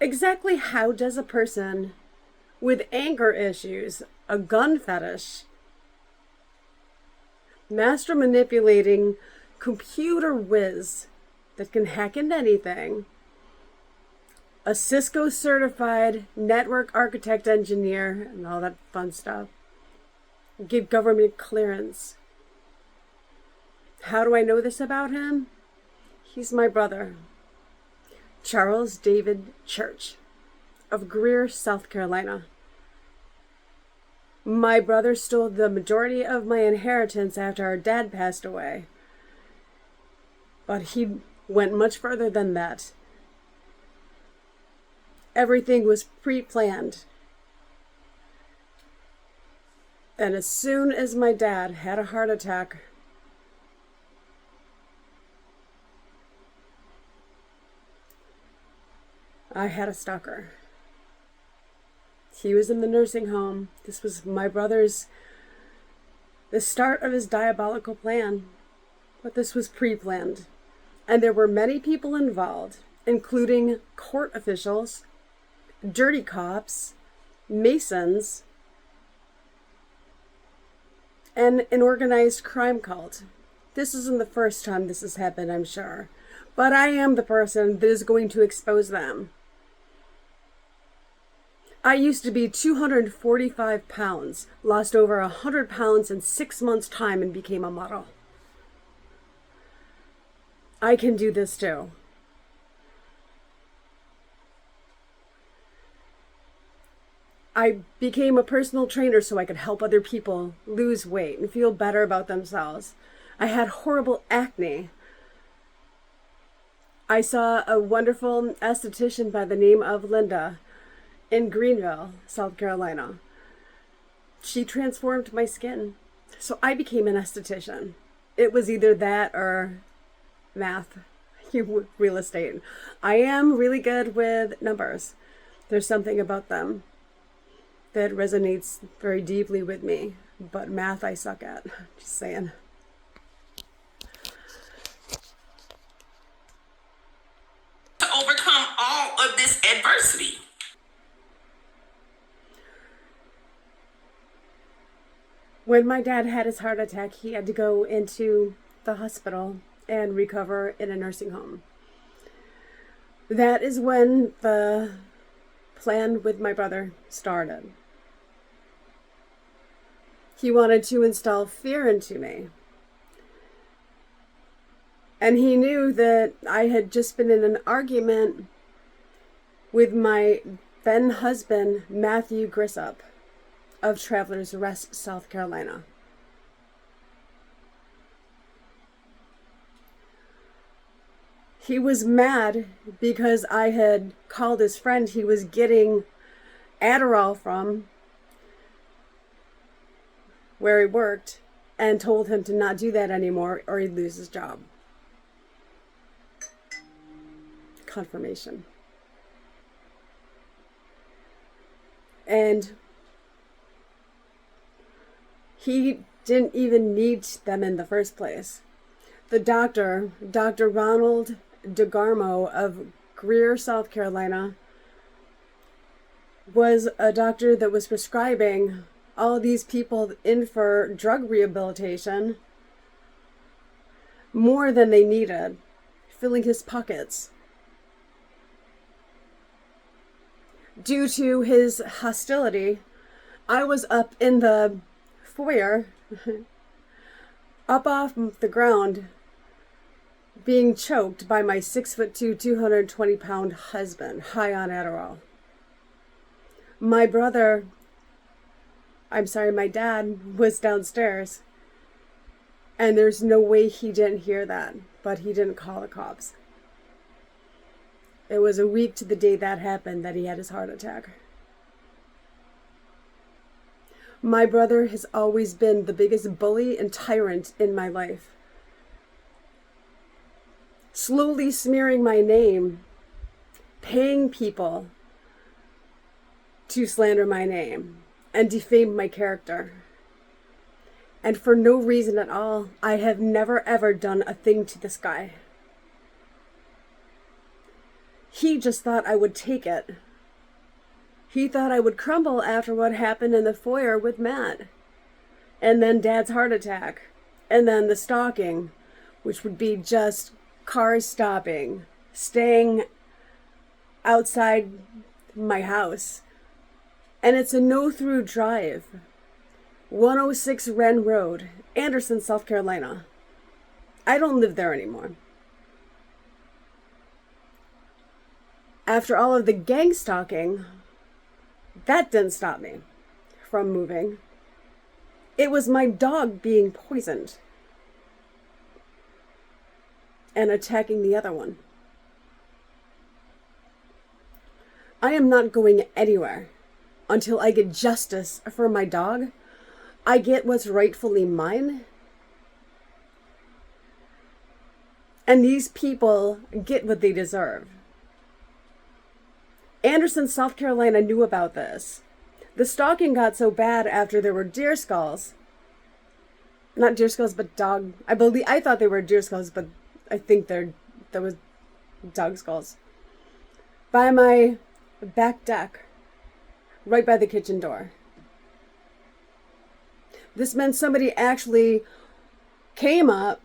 Exactly how does a person with anger issues, a gun fetish, master manipulating computer whiz that can hack into anything, a Cisco certified network architect engineer, and all that fun stuff, give government clearance? How do I know this about him? He's my brother, Charles David Church of Greer, South Carolina. My brother stole the majority of my inheritance after our dad passed away. But he went much further than that. Everything was pre-planned. And as soon as my dad had a heart attack, I had a stalker. He was in the nursing home. This was the start of his diabolical plan. But this was pre-planned. And there were many people involved, including court officials, dirty cops, masons, and an organized crime cult. This isn't the first time this has happened, I'm sure. But I am the person that is going to expose them. I used to be 245 pounds, lost over 100 pounds in 6 months' time, and became a model. I can do this too. I became a personal trainer so I could help other people lose weight and feel better about themselves. I had horrible acne. I saw a wonderful esthetician by the name of Linda in Greenville, South Carolina. She transformed my skin. So I became an esthetician. It was either that or math, real estate. I am really good with numbers. There's something about them that resonates very deeply with me. But math I suck at. Just saying. To overcome all of this adversity. When my dad had his heart attack, he had to go into the hospital and recover in a nursing home. That is when the plan with my brother started. He wanted to install fear into me. And he knew that I had just been in an argument with my then husband, Matthew Grissup, of Travelers Rest, South Carolina. He was mad because I had called his friend he was getting Adderall from where he worked and told him to not do that anymore or he'd lose his job. Confirmation. And he didn't even need them in the first place. The doctor, Dr. Ronald DeGarmo of Greer, South Carolina, was a doctor that was prescribing all these people in for drug rehabilitation more than they needed, filling his pockets. Due to his hostility, I was up in the foyer, up off the ground, being choked by my 6'2", 220-pound husband, high on Adderall. My dad was downstairs, and there's no way he didn't hear that, but he didn't call the cops. It was a week to the day that happened that he had his heart attack. My brother has always been the biggest bully and tyrant in my life. Slowly smearing my name, paying people to slander my name and defame my character. And for no reason at all, I have never ever done a thing to this guy. He just thought I would take it. He thought I would crumble after what happened in the foyer with Matt. And then Dad's heart attack. And then the stalking, which would be just cars stopping, staying outside my house. And it's a no-through drive. 106 Wren Road, Anderson, South Carolina. I don't live there anymore. After all of the gang stalking, that didn't stop me from moving. It was my dog being poisoned and attacking the other one. I am not going anywhere until I get justice for my dog. I get what's rightfully mine. And these people get what they deserve. Anderson, South Carolina knew about this. The stalking got so bad after there were deer skulls. Not deer skulls, but dog. I thought they were deer skulls, but I think there was dog skulls. By my back deck, right by the kitchen door. This meant somebody actually came up,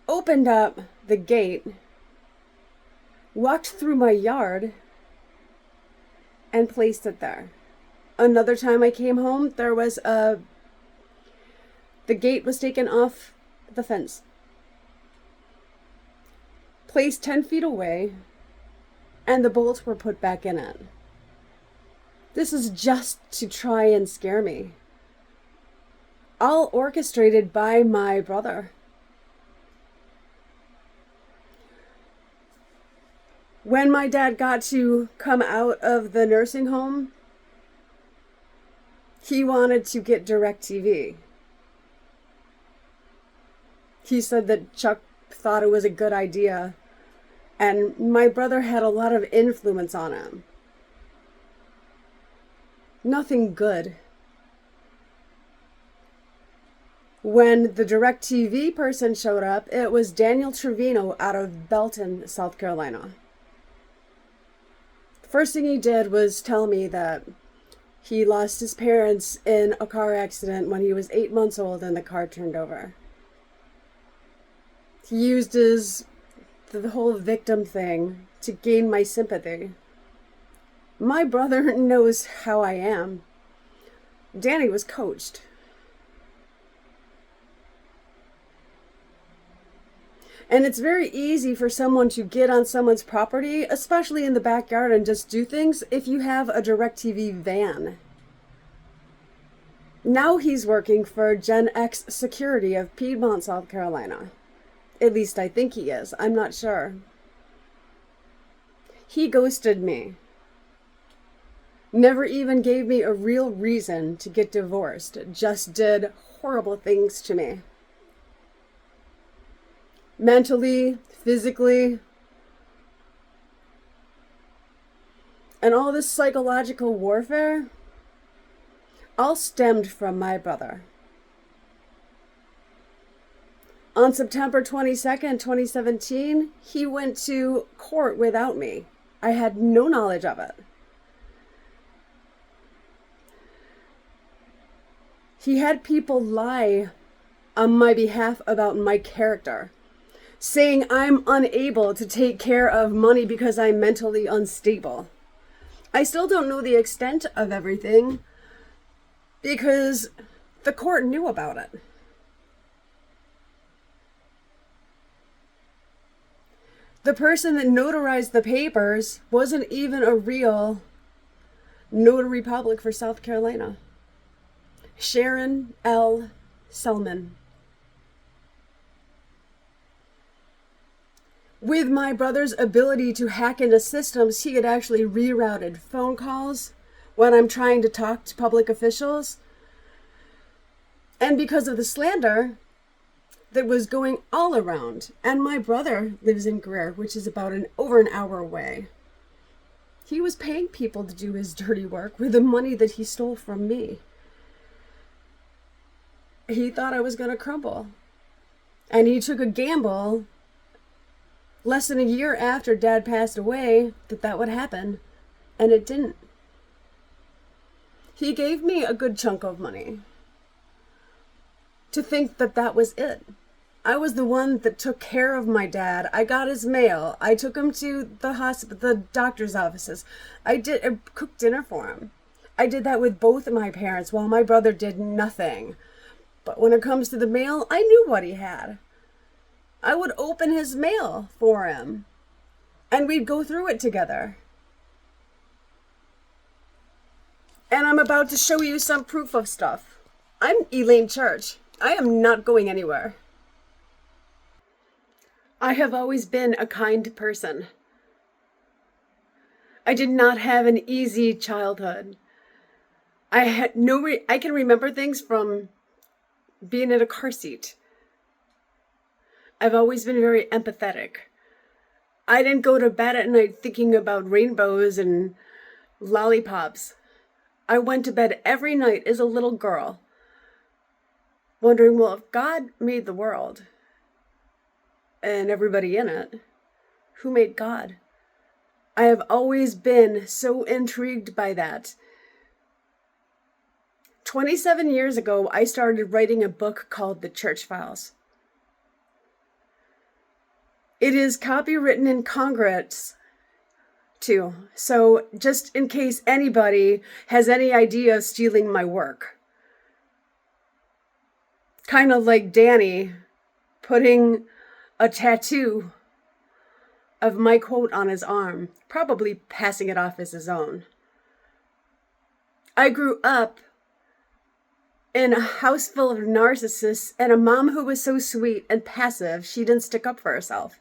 opened up the gate, walked through my yard, and placed it there. Another time I came home, the gate was taken off the fence. Placed 10 feet away, and the bolts were put back in it. This is just to try and scare me. All orchestrated by my brother. When my dad got to come out of the nursing home, he wanted to get DirecTV. He said that Chuck thought it was a good idea, and my brother had a lot of influence on him. Nothing good. When the DirecTV person showed up, it was Daniel Trevino out of Belton, South Carolina. The first thing he did was tell me that he lost his parents in a car accident when he was 8 months old and the car turned over. He used the whole victim thing to gain my sympathy. My brother knows how I am. Danny was coached. And it's very easy for someone to get on someone's property, especially in the backyard, and just do things if you have a DirecTV van. Now he's working for Gen X Security of Piedmont, South Carolina. At least I think he is. I'm not sure. He ghosted me. Never even gave me a real reason to get divorced. Just did horrible things to me. Mentally, physically, and all this psychological warfare all stemmed from my brother. On September 22nd, 2017, he went to court without me. I had no knowledge of it. He had people lie on my behalf about my character, saying I'm unable to take care of money because I'm mentally unstable. I still don't know the extent of everything because the court knew about it. The person that notarized the papers wasn't even a real notary public for South Carolina. Sharon L. Selman. With my brother's ability to hack into systems, he had actually rerouted phone calls when I'm trying to talk to public officials. And because of the slander that was going all around, and my brother lives in Greer, which is about over an hour away, he was paying people to do his dirty work with the money that he stole from me. He thought I was going to crumble. And he took a gamble less than a year after Dad passed away that would happen, and it didn't. He gave me a good chunk of money to think that was it. I was the one that took care of my dad. I got his mail. I took him to the hospital, the doctor's offices. I cooked dinner for him. I did that with both of my parents while my brother did nothing. But when it comes to the mail, I knew what he had. I would open his mail for him, and we'd go through it together. And I'm about to show you some proof of stuff. I'm Elaine Church. I am not going anywhere. I have always been a kind person. I did not have an easy childhood. I can remember things from being in a car seat. I've always been very empathetic. I didn't go to bed at night thinking about rainbows and lollipops. I went to bed every night as a little girl, wondering, well, if God made the world and everybody in it, who made God? I have always been so intrigued by that. 27 years ago, I started writing a book called The Church Files. It is copywritten in Congress, too. So just in case anybody has any idea of stealing my work. Kind of like Danny putting a tattoo of my quote on his arm, probably passing it off as his own. I grew up in a house full of narcissists and a mom who was so sweet and passive, she didn't stick up for herself.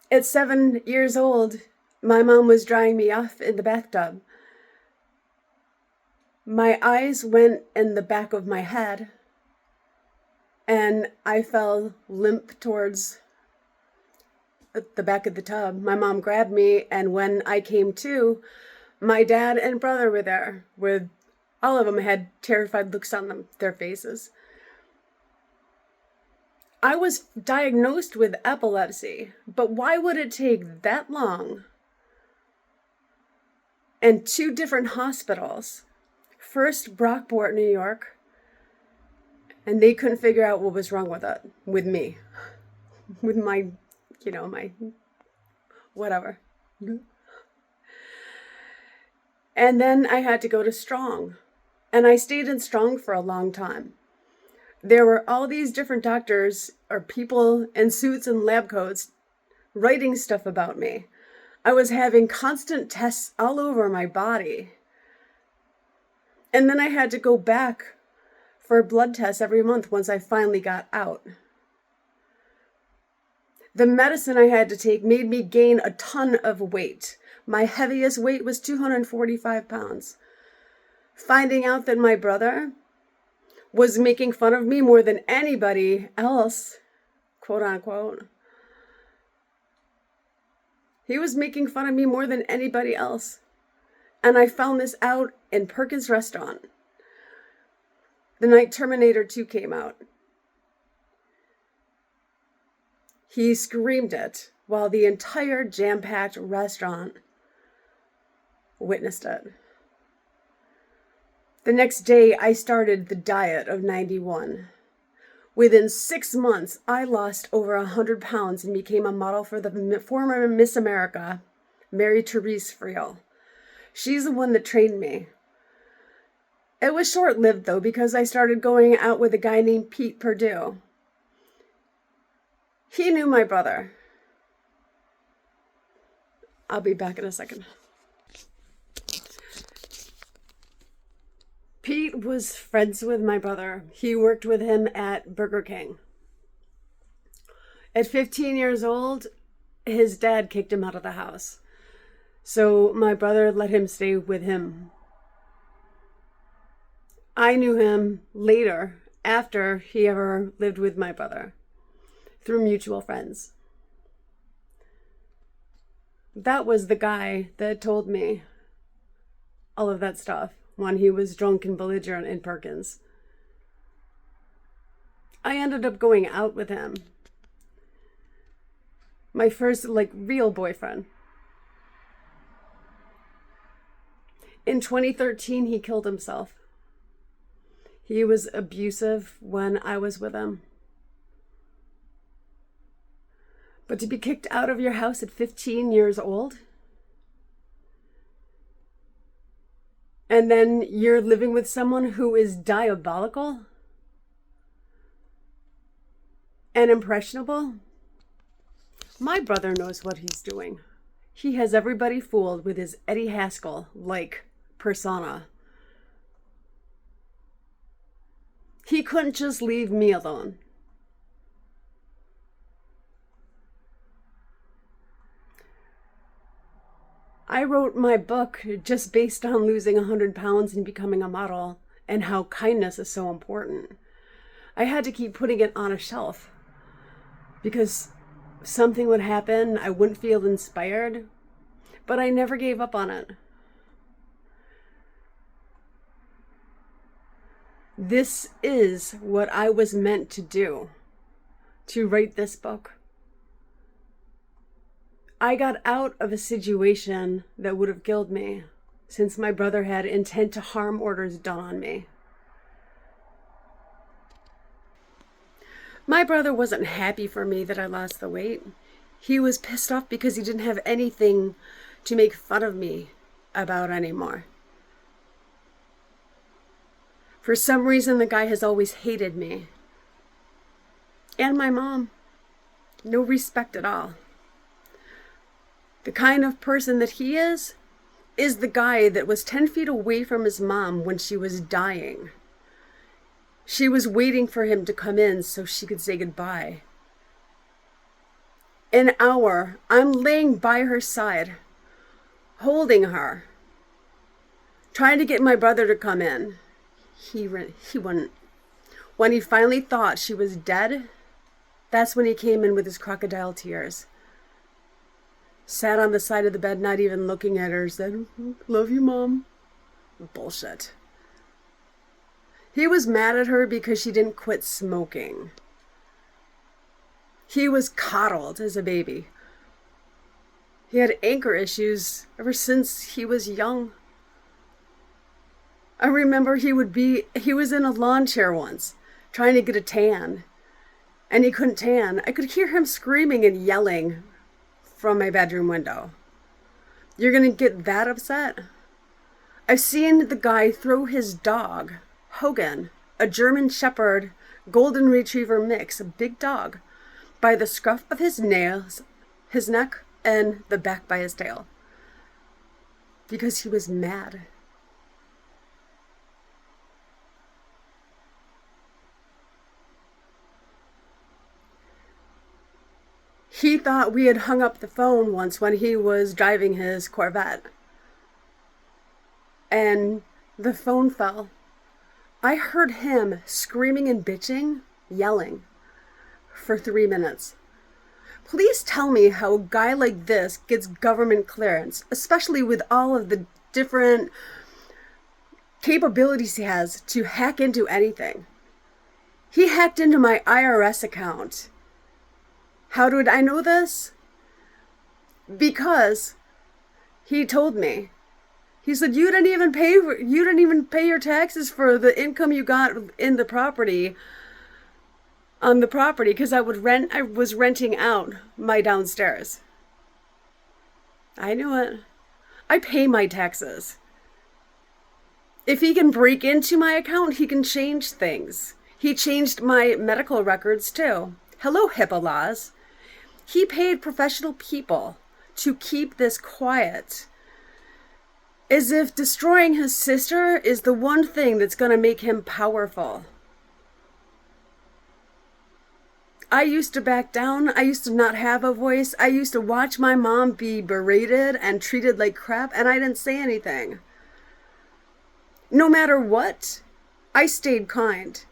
At 7 years old, my mom was drying me off in the bathtub. My eyes went in the back of my head, and I fell limp towards the back of the tub. My mom grabbed me, and when I came to, my dad and brother were there, with all of them had terrified looks on their faces. I was diagnosed with epilepsy, but why would it take that long? And 2 different hospitals. First, Brockport, New York, and they couldn't figure out what was wrong with it, with me, with my, my whatever. And then I had to go to Strong, and I stayed in Strong for a long time. There were all these different doctors or people in suits and lab coats writing stuff about me. I was having constant tests all over my body. And then I had to go back for blood tests every month once I finally got out. The medicine I had to take made me gain a ton of weight. My heaviest weight was 245 pounds. Finding out that my brother was making fun of me more than anybody else, quote unquote. He was making fun of me more than anybody else. And I found this out in Perkins' restaurant the night Terminator 2 came out. He screamed it while the entire jam-packed restaurant witnessed it. The next day, I started the diet of 91. Within 6 months, I lost over 100 pounds and became a model for the former Miss America, Mary Therese Friel. She's the one that trained me. It was short-lived, though, because I started going out with a guy named Pete Perdue. He knew my brother. I'll be back in a second. Pete was friends with my brother. He worked with him at Burger King. At 15 years old, his dad kicked him out of the house. So my brother let him stay with him. I knew him later, after he ever lived with my brother, through mutual friends. That was the guy that told me all of that stuff when he was drunk and belligerent in Perkins. I ended up going out with him. My first, real boyfriend. In 2013, he killed himself. He was abusive when I was with him. But to be kicked out of your house at 15 years old, and then you're living with someone who is diabolical and impressionable. My brother knows what he's doing. He has everybody fooled with his Eddie Haskell-like persona. He couldn't just leave me alone. I wrote my book just based on losing 100 pounds and becoming a model, and how kindness is so important. I had to keep putting it on a shelf because something would happen, I wouldn't feel inspired, but I never gave up on it. This is what I was meant to do, to write this book. I got out of a situation that would have killed me, since my brother had intent to harm orders done on me. My brother wasn't happy for me that I lost the weight. He was pissed off because he didn't have anything to make fun of me about anymore. For some reason, the guy has always hated me. And my mom. No respect at all. The kind of person that he is the guy that was 10 feet away from his mom when she was dying. She was waiting for him to come in so she could say goodbye. An hour, I'm laying by her side, holding her, trying to get my brother to come in. He wouldn't. When he finally thought she was dead, that's when he came in with his crocodile tears. Sat on the side of the bed, not even looking at her, said, "Love you, Mom." Bullshit. He was mad at her because she didn't quit smoking. He was coddled as a baby. He had anger issues ever since he was young. I remember he was in a lawn chair once, trying to get a tan, and he couldn't tan. I could hear him screaming and yelling from my bedroom window. You're gonna get that upset? I've seen the guy throw his dog, Hogan, a German Shepherd Golden Retriever mix, a big dog, by the scruff of his nails, his neck, and the back by his tail. Because he was mad. He thought we had hung up the phone once when he was driving his Corvette. And the phone fell. I heard him screaming and bitching, yelling, for 3 minutes. Please tell me how a guy like this gets government clearance, especially with all of the different capabilities he has to hack into anything. He hacked into my IRS account. How did I know this? Because he told me. He said, you didn't even pay your taxes for the income you got in the property, on the property, because I was renting out my downstairs. I knew it. I pay my taxes. If he can break into my account, he can change things. He changed my medical records too. Hello, HIPAA laws. He paid professional people to keep this quiet, as if destroying his sister is the one thing that's going to make him powerful. I used to back down. I used to not have a voice. I used to watch my mom be berated and treated like crap, and I didn't say anything. No matter what, I stayed kind.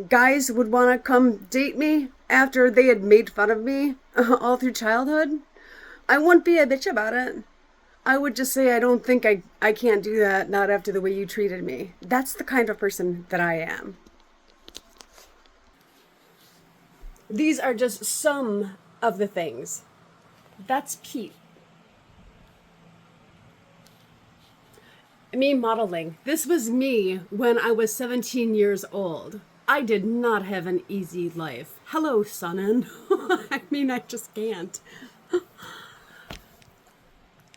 Guys would want to come date me after they had made fun of me all through childhood. I wouldn't be a bitch about it. I would just say, I don't think I can't do that, not after the way you treated me. That's the kind of person that I am. These are just some of the things. That's Pete. Me modeling. This was me when I was 17 years old. I did not have an easy life. Hello, Sonnen. I mean, I just can't.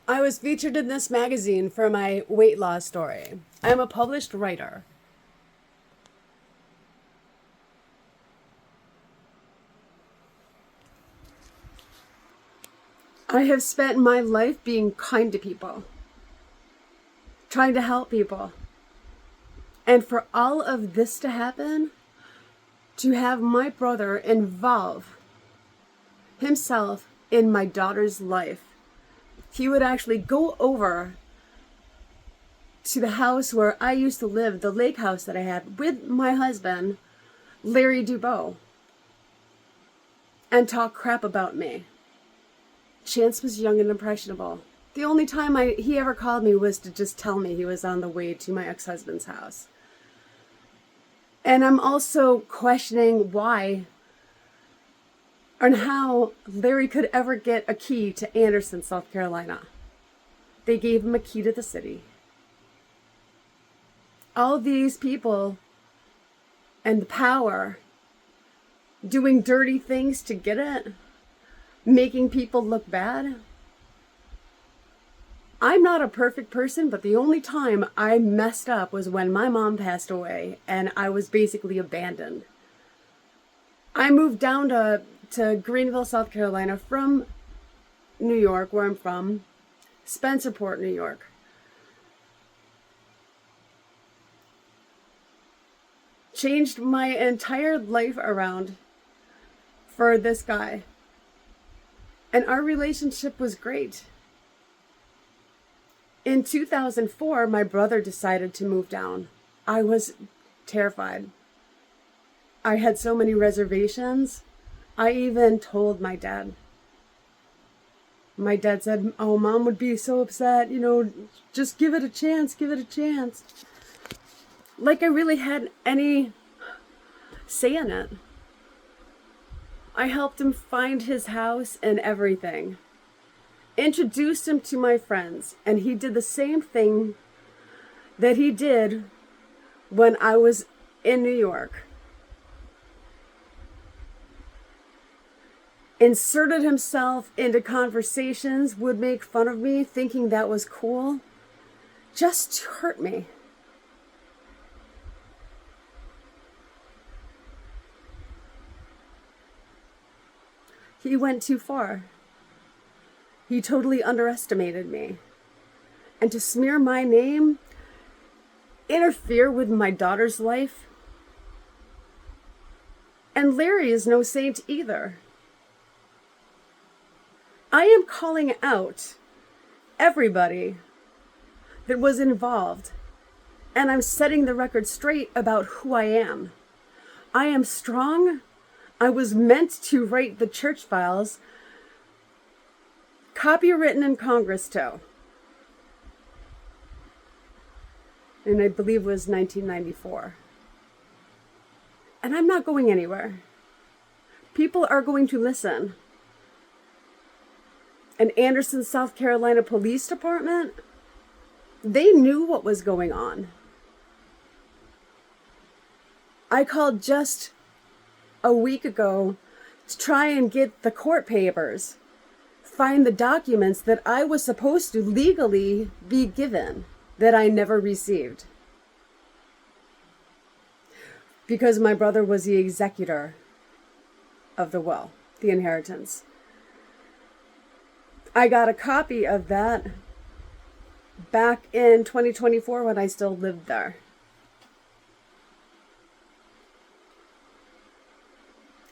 I was featured in this magazine for my weight loss story. I am a published writer. I have spent my life being kind to people, trying to help people. And for all of this to happen, to have my brother involve himself in my daughter's life, he would actually go over to the house where I used to live, the lake house that I had, with my husband, Larry Dubois, and talk crap about me. Chance was young and impressionable. The only time he ever called me was to just tell me he was on the way to my ex-husband's house. And I'm also questioning why and how Larry could ever get a key to Anderson, South Carolina. They gave him a key to the city. All these people and the power doing dirty things to get it, making people look bad. I'm not a perfect person, but the only time I messed up was when my mom passed away and I was basically abandoned. I moved down to Greenville, South Carolina from New York, where I'm from, Spencerport, New York. Changed my entire life around for this guy. And our relationship was great. In 2004, my brother decided to move down. I was terrified. I had so many reservations. I even told my dad. My dad said, "Oh, Mom would be so upset, just give it a chance, give it a chance." Like I really had any say in it. I helped him find his house and everything. Introduced him to my friends, and he did the same thing that he did when I was in New York. Inserted himself into conversations, would make fun of me, thinking that was cool, just to hurt me. He went too far. He totally underestimated me. And to smear my name, interfere with my daughter's life. And Larry is no saint either. I am calling out everybody that was involved, and I'm setting the record straight about who I am. I am strong. I was meant to write the church files, copywritten in Congress too. And I believe it was 1994. And I'm not going anywhere. People are going to listen. And Anderson, South Carolina Police Department, they knew what was going on. I called just a week ago to try and get the court papers, find the documents that I was supposed to legally be given that I never received. Because my brother was the executor of the will, the inheritance. I got a copy of that back in 2024 when I still lived there.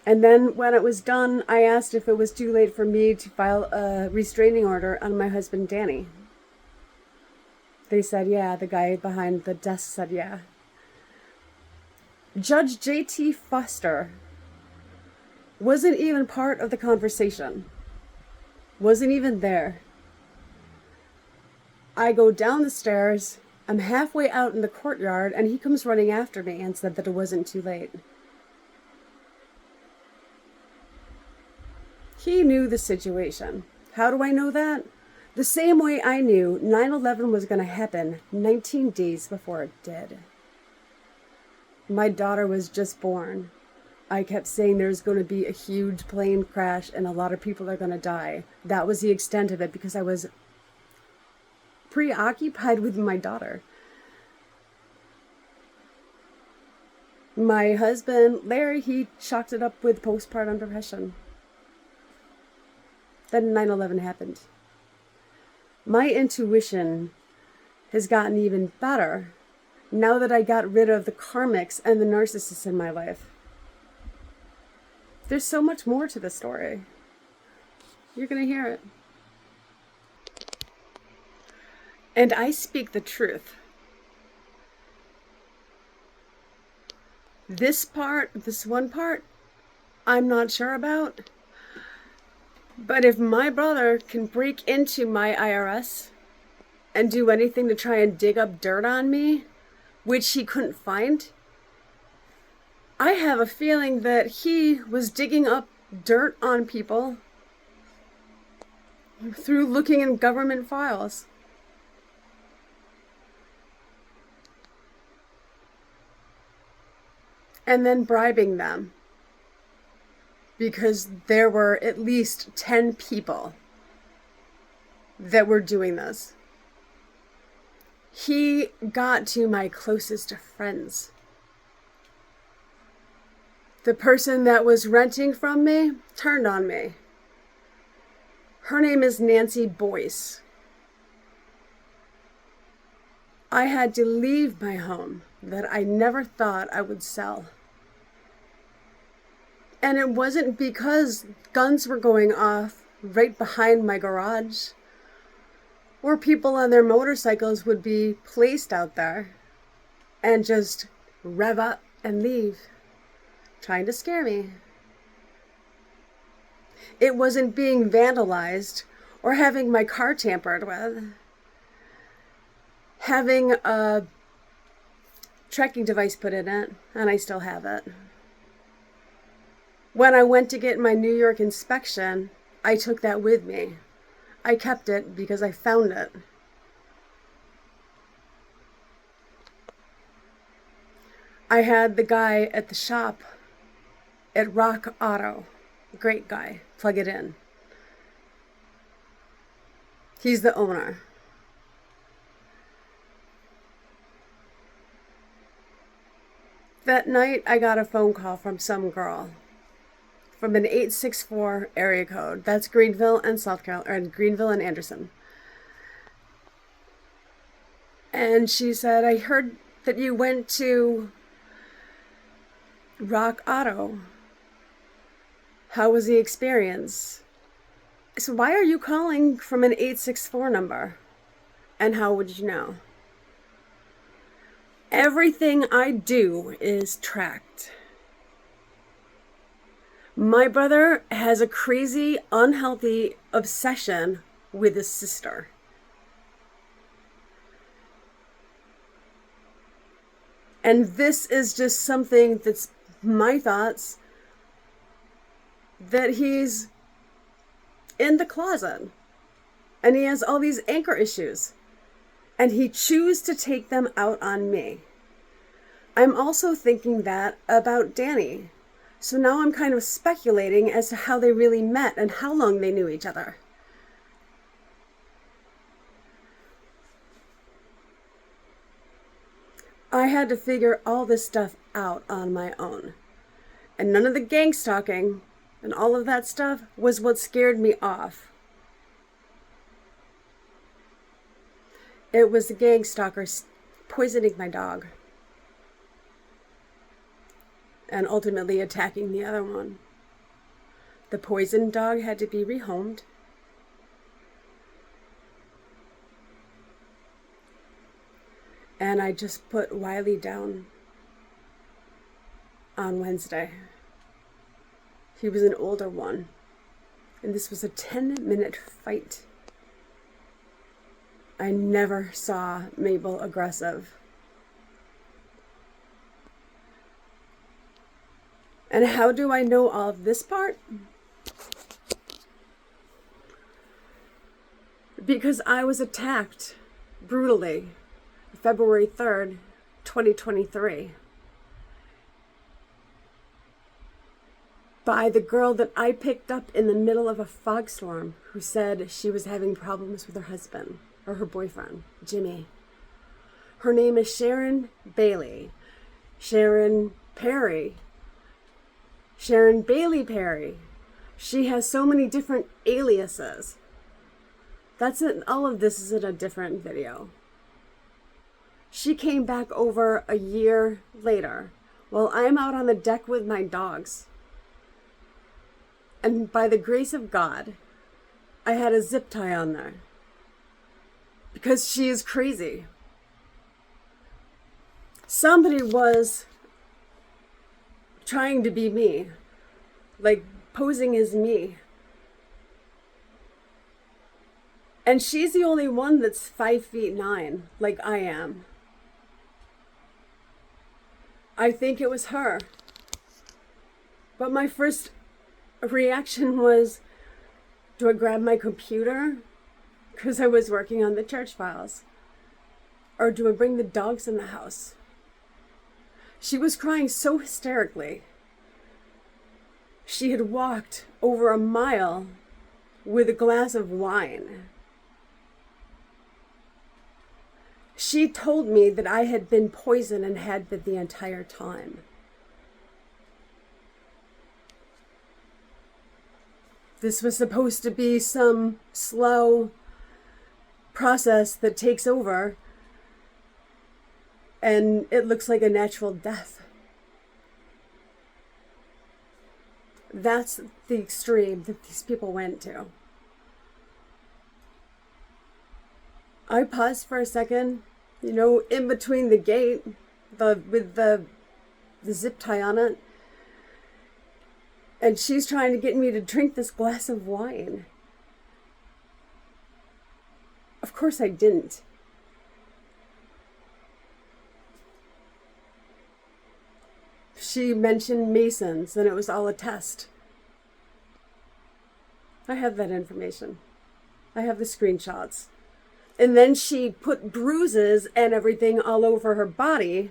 And then when it was done, I asked if it was too late for me to file a restraining order on my husband, Danny. They said, yeah. The guy behind the desk said, yeah. Judge J.T. Foster wasn't even part of the conversation. Wasn't even there. I go down the stairs. I'm halfway out in the courtyard, and he comes running after me and said that it wasn't too late. He knew the situation. How do I know that? The same way I knew 9/11 was going to happen 19 days before it did. My daughter was just born. I kept saying there's going to be a huge plane crash and a lot of people are going to die. That was the extent of it because I was preoccupied with my daughter. My husband, Larry, he chalked it up with postpartum depression. Then 9/11 happened. My intuition has gotten even better now that I got rid of the karmics and the narcissists in my life. There's so much more to the story. You're going to hear it. And I speak the truth. This one part, I'm not sure about. But if my brother can break into my IRS and do anything to try and dig up dirt on me, which he couldn't find, I have a feeling that he was digging up dirt on people through looking in government files. And then bribing them. Because there were at least 10 people that were doing this. He got to my closest friends. The person that was renting from me turned on me. Her name is Nancy Boyce. I had to leave my home that I never thought I would sell. And it wasn't because guns were going off right behind my garage, or people on their motorcycles would be placed out there and just rev up and leave, trying to scare me. It wasn't being vandalized or having my car tampered with, having a tracking device put in it, and I still have it. When I went to get my New York inspection, I took that with me. I kept it because I found it. I had the guy at the shop at Rock Auto, great guy, plug it in. He's the owner. That night, I got a phone call from some girl from an 864 area code. That's Greenville and South Carolina, or Greenville and Anderson. And she said, I heard that you went to Rock Auto. How was the experience? So why are you calling from an 864 number? And how would you know? Everything I do is tracked. My brother has a crazy, unhealthy obsession with his sister. And this is just something that's my thoughts, that he's in the closet and he has all these anger issues and he chooses to take them out on me. I'm also thinking that about Danny. So now I'm kind of speculating as to how they really met and how long they knew each other. I had to figure all this stuff out on my own. And none of the gang stalking and all of that stuff was what scared me off. It was the gang stalkers poisoning my dog. And ultimately attacking the other one. The poisoned dog had to be rehomed. And I just put Wiley down on Wednesday. He was an older one. And this was a 10-minute fight. I never saw Mabel aggressive. And how do I know all of this part? because I was attacked brutally February 3rd, 2023 by the girl that I picked up in the middle of a fog storm who said she was having problems with her husband or her boyfriend, Jimmy. Her name is Sharon Bailey. Sharon Perry. Sharon Bailey Perry. She has so many different aliases. That's it. All of this is in a different video. She came back over a year later while I'm out on the deck with my dogs. And by the grace of God, I had a zip tie on there. Because she is crazy. Somebody was trying to be me. Like posing as me. And she's the only one that's 5'9", like I am. I think it was her. But my first reaction was, do I grab my computer? Because I was working on the church files. Or do I bring the dogs in the house? She was crying so hysterically. She had walked over a mile with a glass of wine. She told me that I had been poisoned and had been the entire time. This was supposed to be some slow process that takes over, and it looks like a natural death. That's the extreme that these people went to. I paused for a second, in between the gate, with the zip tie on it. And she's trying to get me to drink this glass of wine. Of course I didn't. She mentioned Masons, and it was all a test. I have that information. I have the screenshots. And then she put bruises and everything all over her body.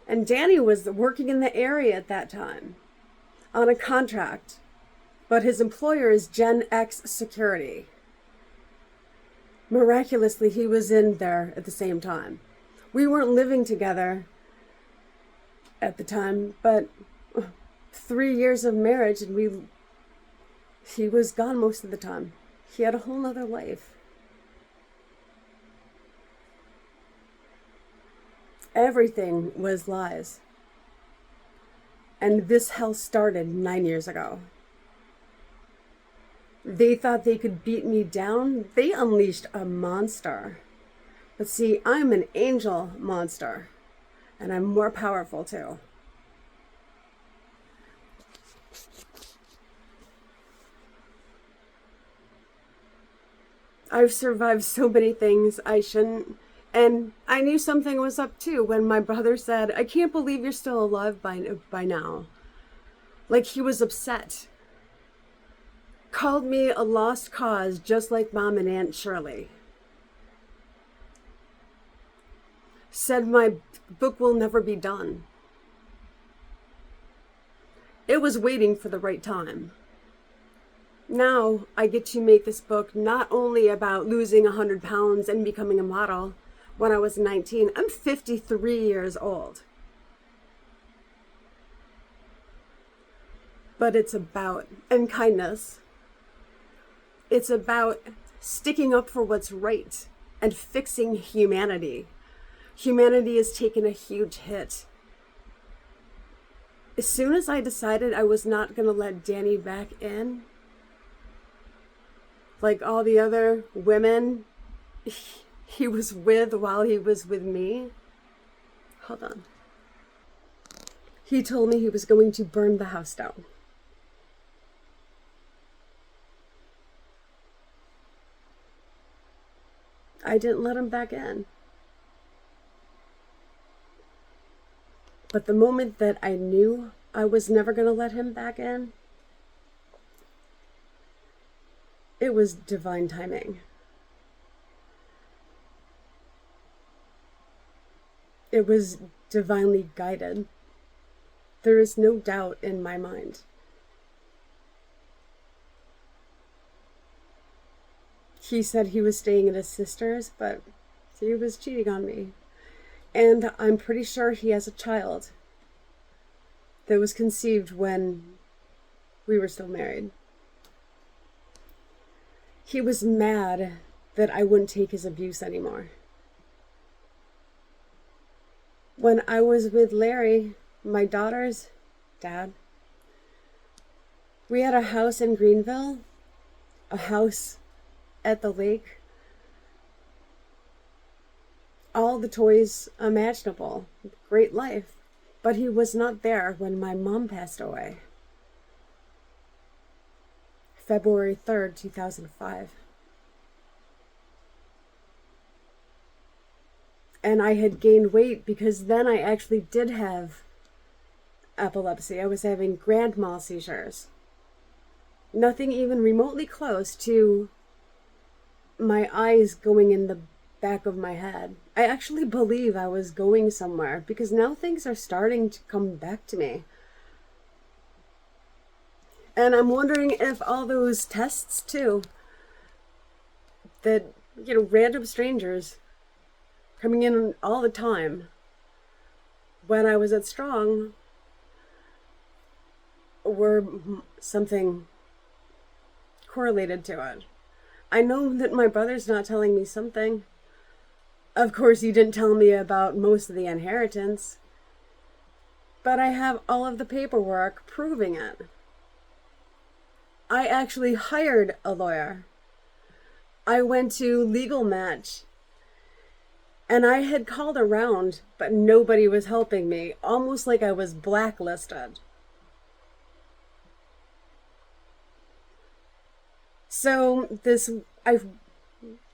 And Danny was working in the area at that time on a contract. But his employer is Gen X Security. Miraculously, he was in there at the same time. We weren't living together at the time, but 3 years of marriage, and he was gone most of the time. He had a whole nother life. Everything was lies. And this hell started 9 years ago. They thought they could beat me down. They unleashed a monster. But see, I'm an angel monster. And I'm more powerful too. I've survived so many things I shouldn't. And I knew something was up too when my brother said, I can't believe you're still alive by now. Like he was upset. Called me a lost cause, just like Mom and Aunt Shirley. Said my book will never be done. It was waiting for the right time. Now I get to make this book not only about losing 100 pounds and becoming a model when I was 19. I'm 53 years old. But it's about, and kindness. It's about sticking up for what's right and fixing humanity. Humanity has taken a huge hit. As soon as I decided I was not going to let Danny back in, like all the other women he was with while he was with me. Hold on. He told me he was going to burn the house down. I didn't let him back in. But the moment that I knew I was never going to let him back in, It was divine timing. It was divinely guided. There is no doubt in my mind. He said he was staying at his sister's, but he was cheating on me. And I'm pretty sure he has a child that was conceived when we were still married. He was mad that I wouldn't take his abuse anymore. When I was with Larry, my daughter's dad, we had a house in Greenville, a house at the lake, all the toys imaginable, great life. But he was not there when my mom passed away. February 3rd, 2005. And I had gained weight because then I actually did have epilepsy. I was having grand mal seizures. Nothing even remotely close to my eyes going in the back of my head. I actually believe I was going somewhere because now things are starting to come back to me. And I'm wondering if all those tests too, that, random strangers coming in all the time when I was at Strong were something correlated to it. I know that my brother's not telling me something. Of course, he didn't tell me about most of the inheritance, but I have all of the paperwork proving it. I actually hired a lawyer. I went to Legal Match, and I had called around, but nobody was helping me, almost like I was blacklisted. So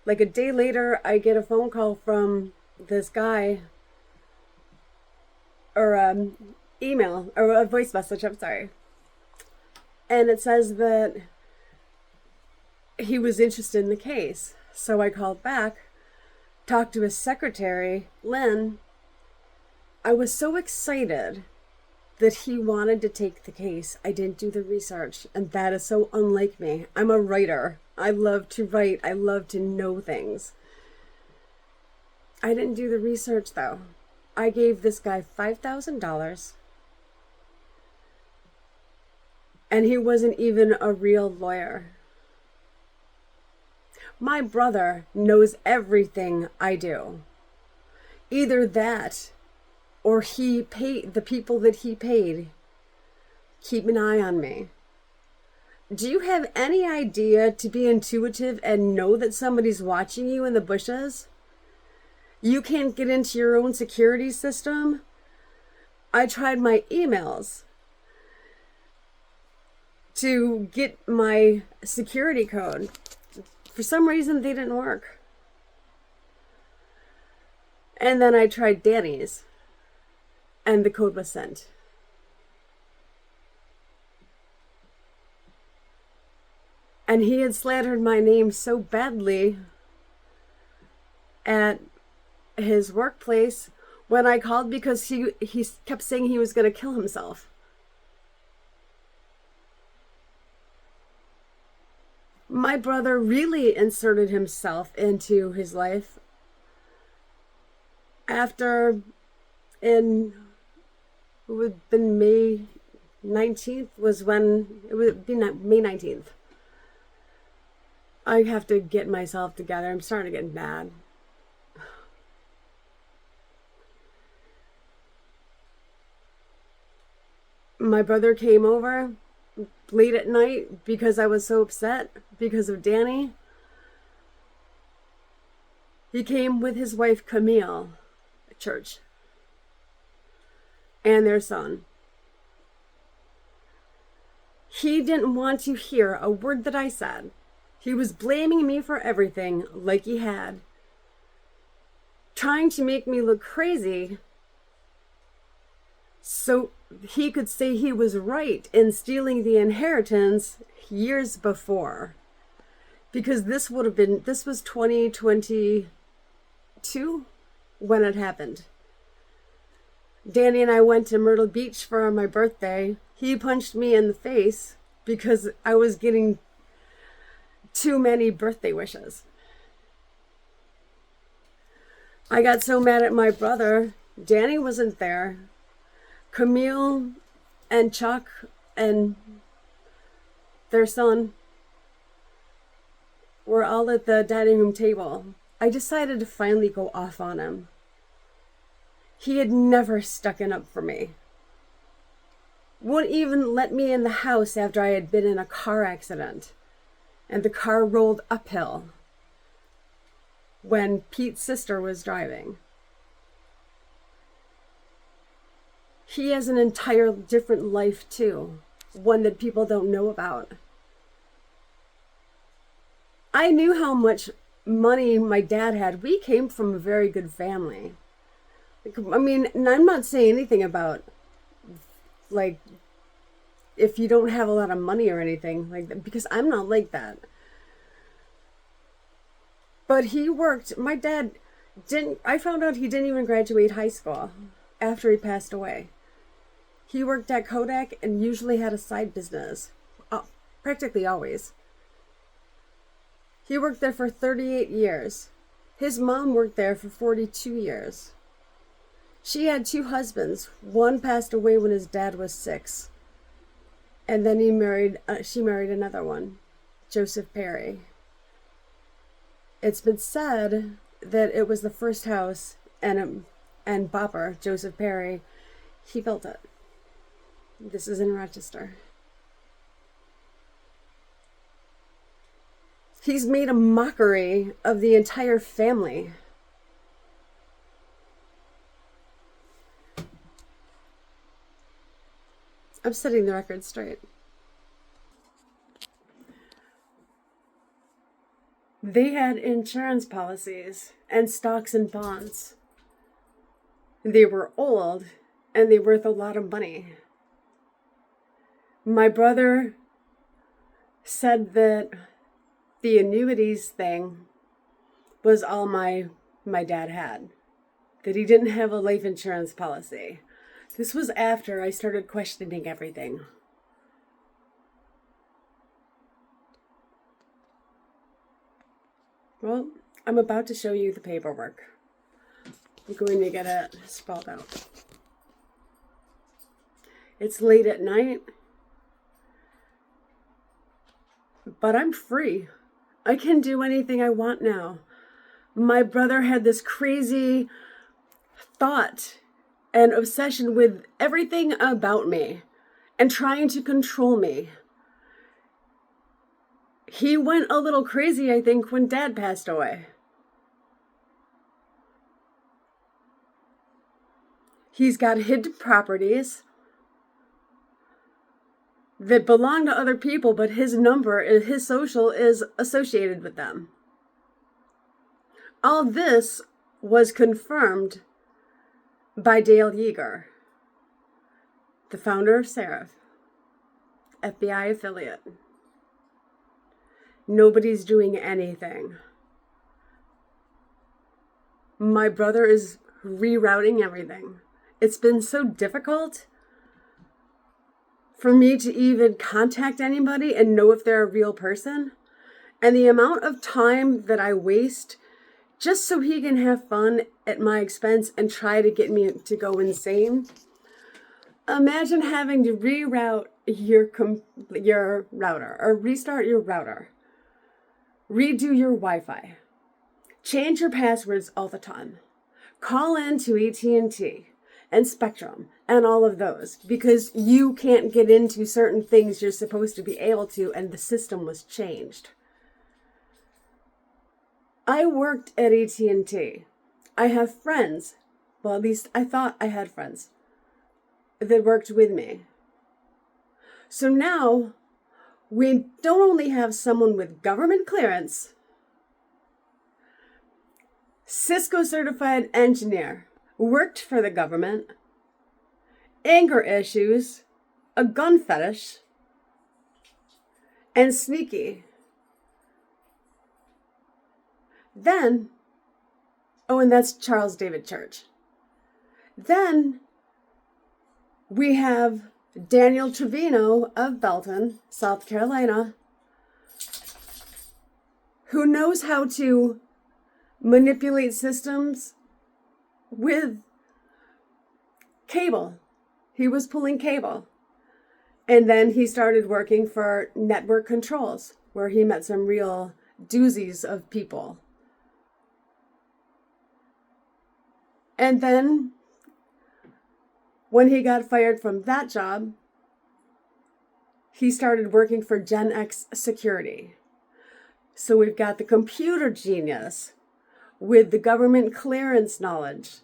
like a day later, I get a phone call from this guy, or email, or a voice message, I'm sorry. And it says that he was interested in the case. So I called back, talked to his secretary, Lynn. I was so excited that he wanted to take the case. I didn't do the research, and that is so unlike me. I'm a writer. I love to write. I love to know things. I didn't do the research, though. I gave this guy $5,000, and he wasn't even a real lawyer. My brother knows everything I do. Either that, or he paid the people that he paid keep an eye on me. Do you have any idea to be intuitive and know that somebody's watching you in the bushes? You can't get into your own security system? I tried my emails to get my security code. For some reason, they didn't work. And then I tried Danny's, and the code was sent. And he had slandered my name so badly at his workplace when I called, because he kept saying he was going to kill himself. My brother really inserted himself into his life after, it would have been May 19th was when, it would be May 19th. I have to get myself together. I'm starting to get mad. My brother came over late at night because I was so upset because of Danny. He came with his wife Camille at church and their son. He didn't want to hear a word that I said. He was blaming me for everything, like he had, trying to make me look crazy so he could say he was right in stealing the inheritance years before. Because this was 2022 when it happened. Danny and I went to Myrtle Beach for my birthday. He punched me in the face because I was getting too many birthday wishes. I got so mad at my brother. Danny wasn't there. Camille and Chuck and their son were all at the dining room table. I decided to finally go off on him. He had never stuck up for me. Wouldn't even let me in the house after I had been in a car accident. And the car rolled uphill when Pete's sister was driving. He has an entire different life too, one that people don't know about. I knew how much money my dad had. We came from a very good family. I mean, and I'm not saying anything about, like, if you don't have a lot of money or anything like that, because I'm not like that. But he worked. My dad I found out he didn't even graduate high school after he passed away. He worked at Kodak and usually had a side business, practically always. He worked there for 38 years. His mom worked there for 42 years. She had 2 husbands. One passed away when his dad was 6. And then she married another one, Joseph Perry. It's been said that it was the first house, and Bopper, Joseph Perry, he built it. This is in Rochester. He's made a mockery of the entire family. I'm setting the record straight. They had insurance policies and stocks and bonds. They were old and they were worth a lot of money. My brother said that the annuities thing was all my dad had. That he didn't have a life insurance policy. This was after I started questioning everything. Well, I'm about to show you the paperwork. I'm going to get it spelled out. It's late at night, but I'm free. I can do anything I want now. My brother had this crazy thought and obsession with everything about me and trying to control me. He went a little crazy, I think, when Dad passed away. He's got hidden properties that belong to other people, but his number, his social is associated with them. All this was confirmed by Dale Yeager, the founder of Seraph, FBI affiliate. Nobody's doing anything. My brother is rerouting everything. It's been so difficult for me to even contact anybody and know if they're a real person. And the amount of time that I waste just so he can have fun at my expense and try to get me to go insane. Imagine having to reroute your router or restart your router. Redo your Wi-Fi. Change your passwords all the time. Call in to AT&T and Spectrum and all of those because you can't get into certain things you're supposed to be able to, and the system was changed. I worked at AT&T. I have friends, well, at least I thought I had friends that worked with me. So now we don't only have someone with government clearance, Cisco certified engineer, worked for the government, anger issues, a gun fetish, and sneaky. Then, oh, and that's Charles David Church. Then we have Daniel Trevino of Belton, South Carolina, who knows how to manipulate systems with cable. He was pulling cable. And then he started working for network controls, where he met some real doozies of people. And then when he got fired from that job, he started working for Gen X Security. So we've got the computer genius with the government clearance knowledge.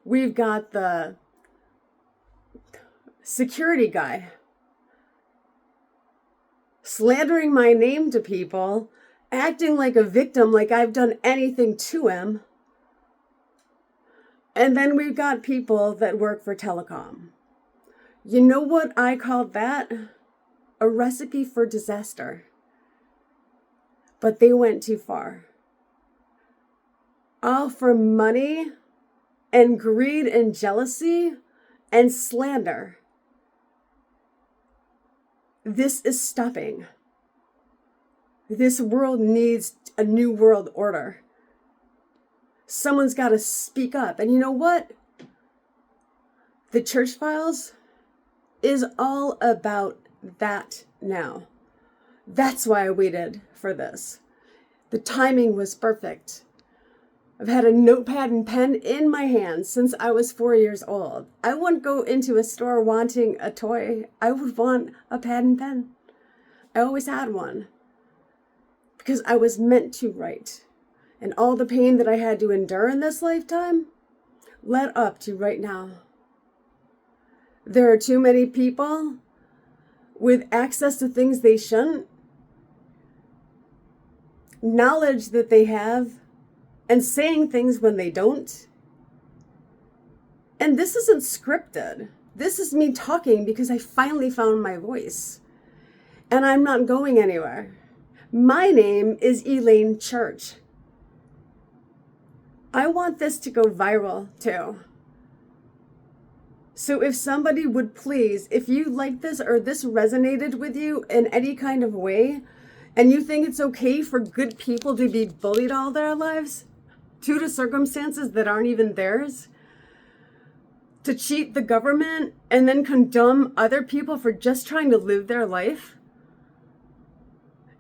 We've got the security guy slandering my name to people, acting like a victim, like I've done anything to him. And then we've got people that work for telecom. You know what I called that? A recipe for disaster. But they went too far. All for money and greed and jealousy and slander. This is stopping. This world needs a new world order. Someone's got to speak up. And you know what? The Church Files is all about that now. That's why I waited for this. The timing was perfect. I've had a notepad and pen in my hand since I was 4 years old. I wouldn't go into a store wanting a toy. I would want a pad and pen. I always had one because I was meant to write. And all the pain that I had to endure in this lifetime led up to right now. There are too many people with access to things they shouldn't, knowledge that they have, and saying things when they don't. And this isn't scripted. This is me talking because I finally found my voice. And I'm not going anywhere. My name is Elaine Church. I want this to go viral too. So if somebody would please, if you like this or this resonated with you in any kind of way, and you think it's okay for good people to be bullied all their lives due to circumstances that aren't even theirs, to cheat the government and then condemn other people for just trying to live their life,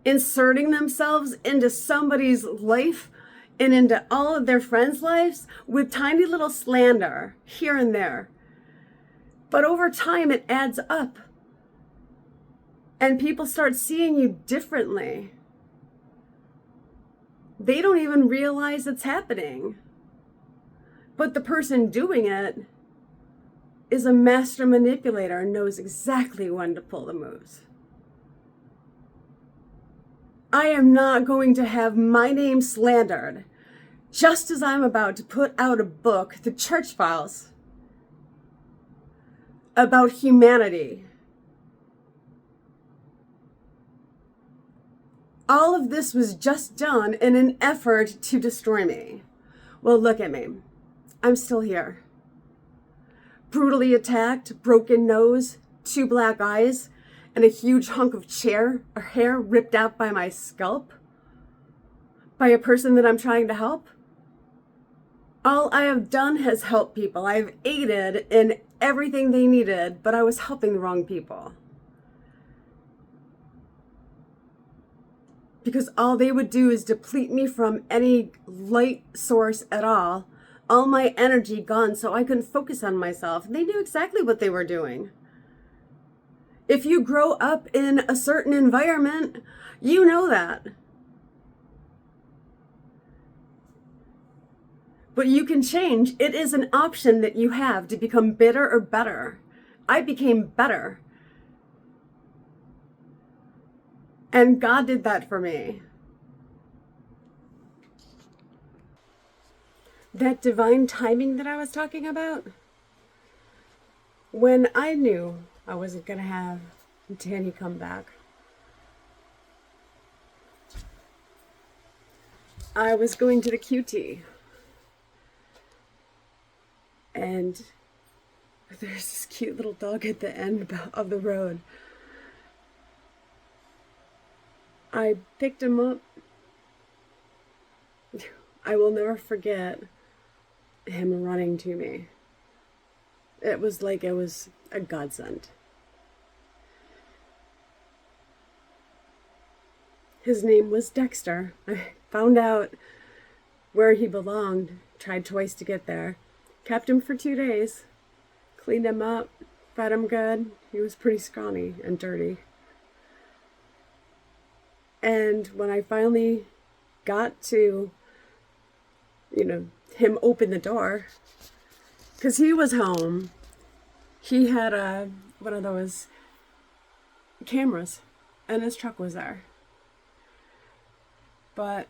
inserting themselves into somebody's life and into all of their friends' lives with tiny little slander here and there. But over time, it adds up. And people start seeing you differently. They don't even realize it's happening. But the person doing it is a master manipulator and knows exactly when to pull the moves. I am not going to have my name slandered just as I'm about to put out a book, The Church Files, about humanity. All of this was just done in an effort to destroy me. Well, look at me. I'm still here. Brutally attacked, broken nose, 2 black eyes, and a huge hunk of hair ripped out by my scalp by a person that I'm trying to help. All I have done has helped people. I've aided in everything they needed, but I was helping the wrong people. Because all they would do is deplete me from any light source at all my energy gone, so I couldn't focus on myself. They knew exactly what they were doing. If you grow up in a certain environment, you know that. But you can change. It is an option that you have to become bitter or better. I became better. And God did that for me. That divine timing that I was talking about, when I knew I wasn't going to have Danny come back, I was going to the QT, and there's this cute little dog at the end of the road. I picked him up. I will never forget him running to me. It was like it was a godsend. His name was Dexter. I found out where he belonged, tried twice to get there, kept him for 2 days, cleaned him up, fed him good. He was pretty scrawny and dirty. And when I finally got to, him open the door, because he was home, he had one of those cameras, and his truck was there. But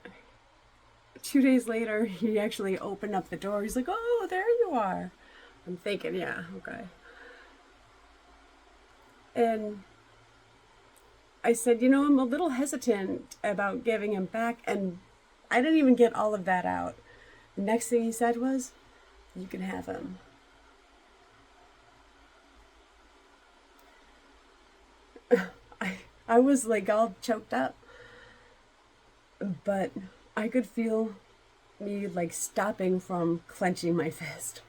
2 days later, he actually opened up the door. He's like, "Oh, there you are." I'm thinking, yeah, okay. And I said, I'm a little hesitant about giving him back. And I didn't even get all of that out. The next thing he said was, "You can have him." I was like all choked up. But I could feel me like stopping from clenching my fist.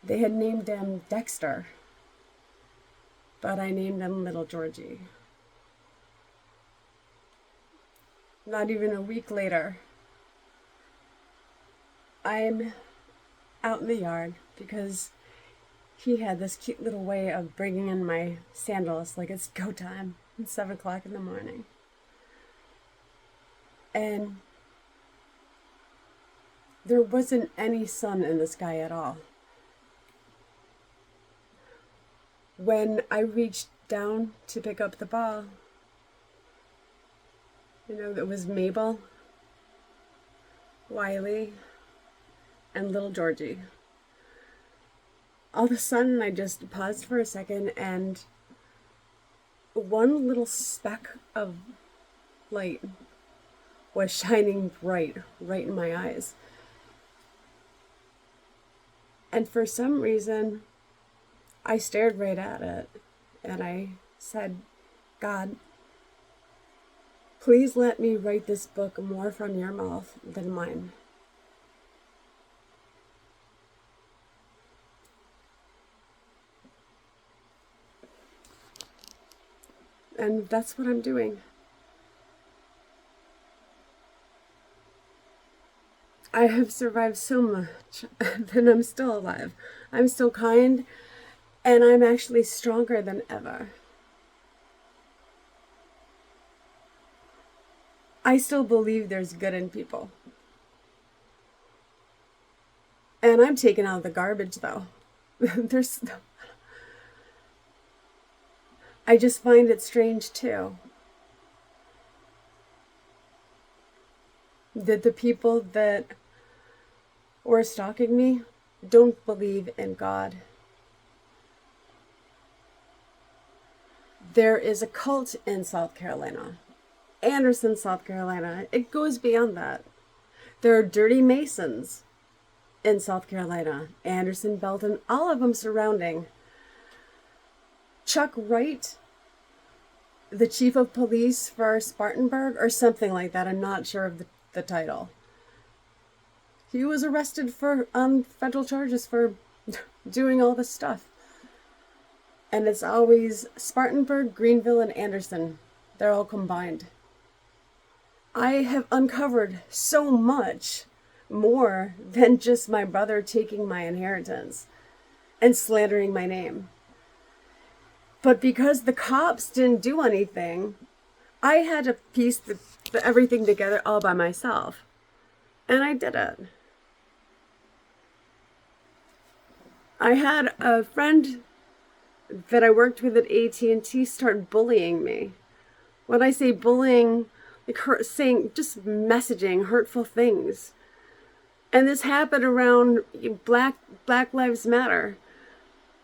They had named him Dexter, but I named him Little Georgie. Not even a week later, I'm out in the yard because he had this cute little way of bringing in my sandals like it's go time. It's 7 o'clock in the morning. And there wasn't any sun in the sky at all. When I reached down to pick up the ball, it was Mabel, Wiley, and Little Georgie. All of a sudden, I just paused for a second, and one little speck of light was shining right in my eyes. And for some reason, I stared right at it, and I said, "God, please let me write this book more from your mouth than mine." And that's what I'm doing. I have survived so much, and I'm still alive. I'm still kind, and I'm actually stronger than ever. I still believe there's good in people. And I'm taking out the garbage, though. I just find it strange, too, that the people that were stalking me don't believe in God. There is a cult in South Carolina, Anderson, South Carolina. It goes beyond that. There are dirty Masons in South Carolina, Anderson, Belton, all of them surrounding. Chuck Wright, the chief of police for Spartanburg, or something like that. I'm not sure of the title. He was arrested for federal charges for doing all this stuff. And it's always Spartanburg, Greenville, and Anderson. They're all combined. I have uncovered so much more than just my brother taking my inheritance and slandering my name. But because the cops didn't do anything, I had to piece everything together all by myself. And I did it. I had a friend that I worked with at AT&T start bullying me. When I say bullying, like saying, just messaging hurtful things. And this happened around Black Lives Matter.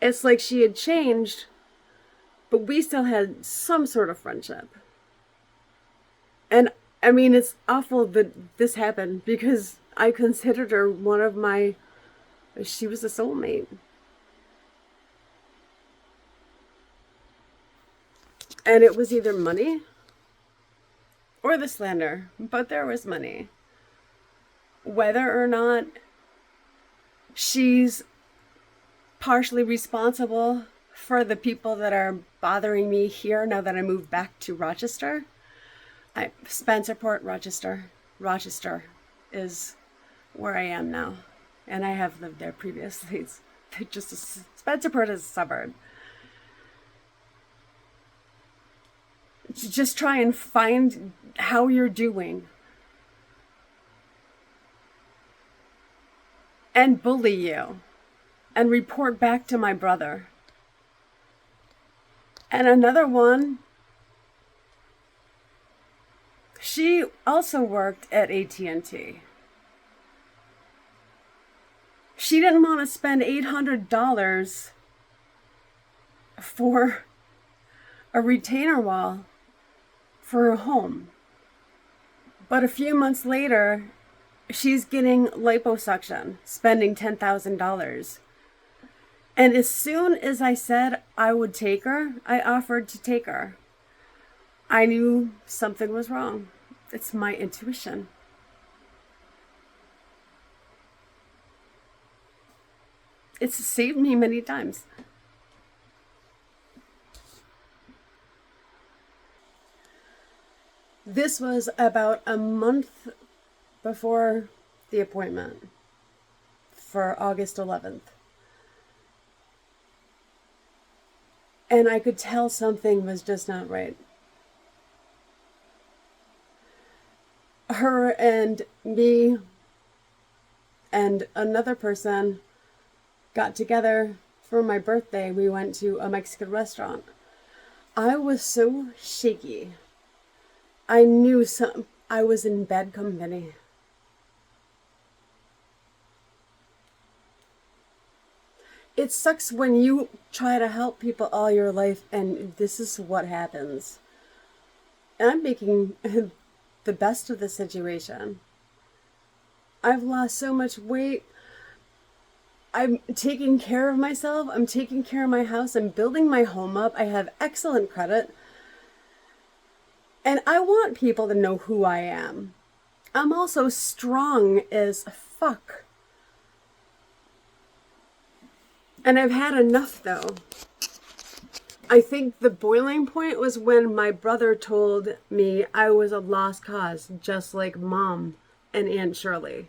It's like she had changed, but we still had some sort of friendship. And I mean, it's awful that this happened because I considered her one of my, she was a soulmate. And it was either money or the slander, but there was money. Whether or not she's partially responsible for the people that are bothering me here now that I moved back to Rochester. Spencerport, Rochester. Rochester is where I am now. And I have lived there previously. It's just Spencerport is a suburb. Just try and find how you're doing. And bully you. And report back to my brother. And another one, she also worked at AT&T. She didn't want to spend $800 for a retainer wall for her home. But a few months later, she's getting liposuction, spending $10,000. And as soon as I said I would take her, I offered to take her. I knew something was wrong. It's my intuition. It's saved me many times. This was about a month before the appointment for August 11th. And I could tell something was just not right. Her and me and another person got together for my birthday. We went to a Mexican restaurant. I was so shaky. I knew I was in bad company. It sucks when you try to help people all your life and this is what happens. And I'm making the best of the situation. I've lost so much weight. I'm taking care of myself. I'm taking care of my house. I'm building my home up. I have excellent credit. And I want people to know who I am. I'm also strong as fuck. And I've had enough, though. I think the boiling point was when my brother told me I was a lost cause, just like Mom and Aunt Shirley.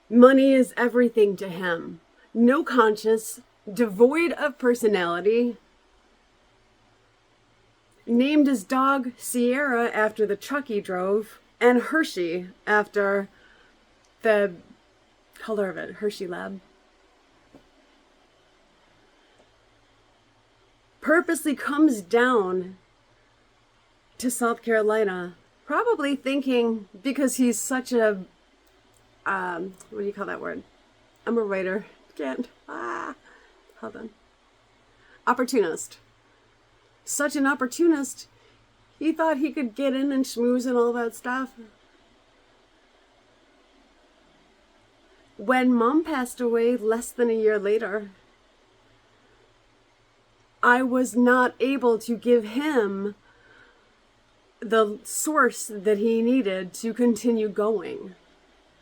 Money is everything to him. No conscience, devoid of personality. Named his dog Sierra after the truck he drove, and Hershey after the color of it, Hershey Lab. Purposely comes down to South Carolina, probably thinking because he's such a, what do you call that word? I'm a writer. Can't. Hold on. Opportunist. Such an opportunist, he thought he could get in and schmooze and all that stuff. When Mom passed away less than a year later, I was not able to give him the source that he needed to continue going.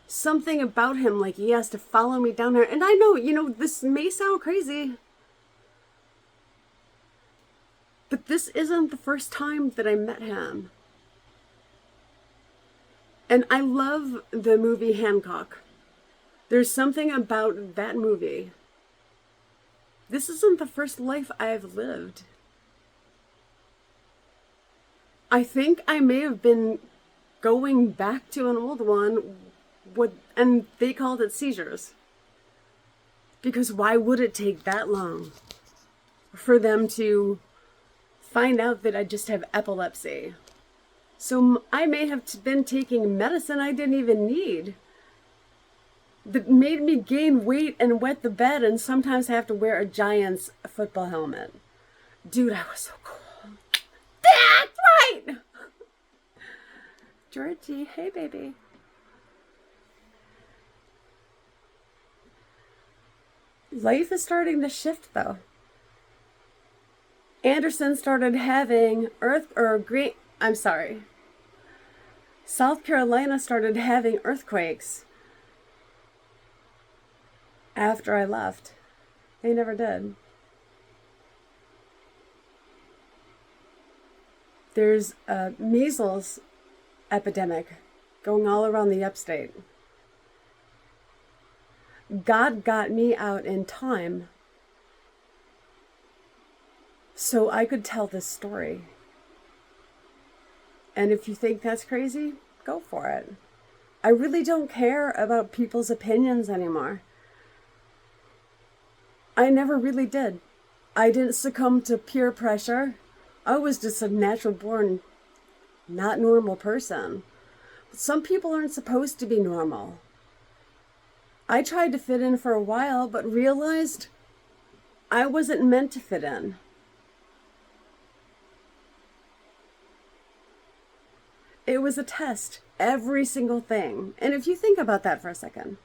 Something about him, like he has to follow me down there. And I know, this may sound crazy, but this isn't the first time that I met him. And I love the movie Hancock. There's something about that movie. This isn't the first life I've lived. I think I may have been going back to an old one, and they called it seizures. Because why would it take that long for them to find out that I just have epilepsy? So I may have been taking medicine I didn't even need, that made me gain weight and wet the bed and sometimes have to wear a Giants football helmet. Dude, I was so cool. That's right! Georgie, hey baby. Life is starting to shift though. Anderson started having South Carolina started having earthquakes after I left. They never did. There's a measles epidemic going all around the upstate. God got me out in time so I could tell this story. And if you think that's crazy, go for it. I really don't care about people's opinions anymore. I never really did. I didn't succumb to peer pressure. I was just a natural born, not normal person. But some people aren't supposed to be normal. I tried to fit in for a while, but realized I wasn't meant to fit in. It was a test, every single thing. And if you think about that for a second,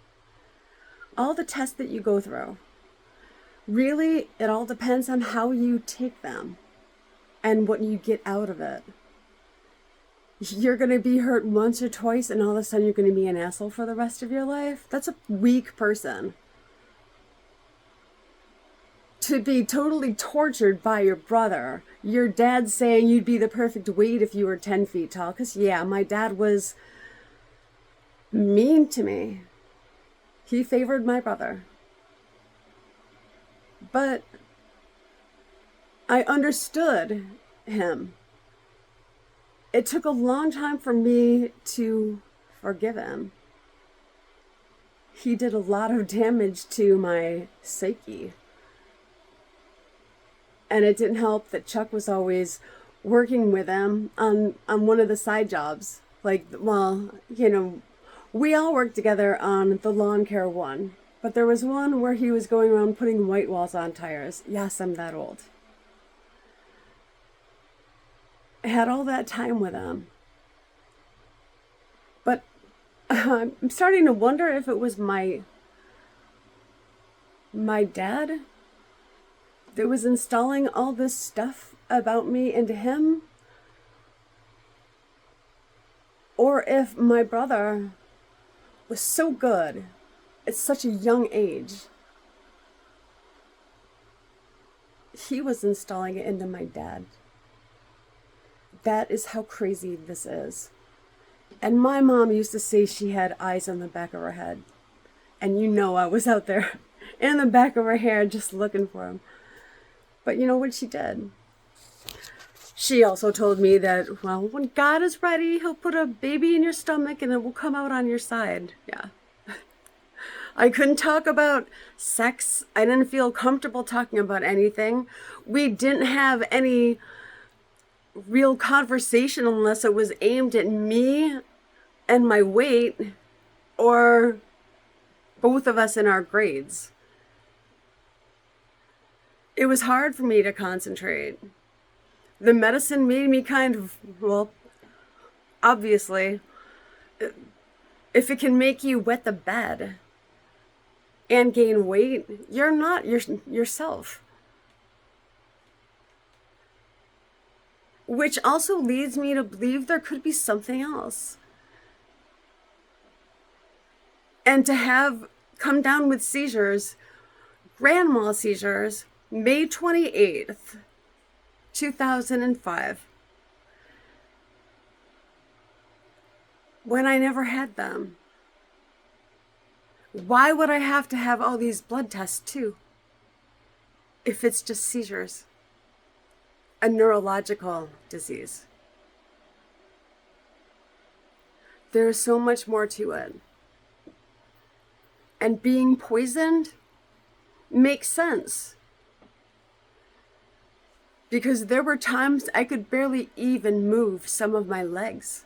all the tests that you go through, really, it all depends on how you take them and what you get out of it. You're going to be hurt once or twice and all of a sudden you're going to be an asshole for the rest of your life. That's a weak person. To be totally tortured by your brother, your dad saying you'd be the perfect weight if you were 10 feet tall. Because, yeah, my dad was mean to me. He favored my brother. But I understood him. It took a long time for me to forgive him. He did a lot of damage to my psyche. And it didn't help that Chuck was always working with him on one of the side jobs. Like, well, you know, we all worked together on the lawn care one. But there was one where he was going around putting white walls on tires. Yes, I'm that old. I had all that time with him. But I'm starting to wonder if it was my dad that was installing all this stuff about me into him, or if my brother was so good at such a young age, he was installing it into my dad. That is how crazy this is. And my mom used to say she had eyes on the back of her head. And you know I was out there in the back of her hair just looking for him. But you know what she did? She also told me that, well, when God is ready, he'll put a baby in your stomach and it will come out on your side. Yeah. I couldn't talk about sex. I didn't feel comfortable talking about anything. We didn't have any real conversation unless it was aimed at me and my weight or both of us in our grades. It was hard for me to concentrate. The medicine made me kind of, well, obviously, if it can make you wet the bed and gain weight, you're not yourself. Which also leads me to believe there could be something else. And to have come down with seizures, grand mal seizures, May 28th, 2005, when I never had them. Why would I have to have all these blood tests too, if it's just seizures? A neurological disease. There's so much more to it. And being poisoned makes sense. Because there were times I could barely even move some of my legs.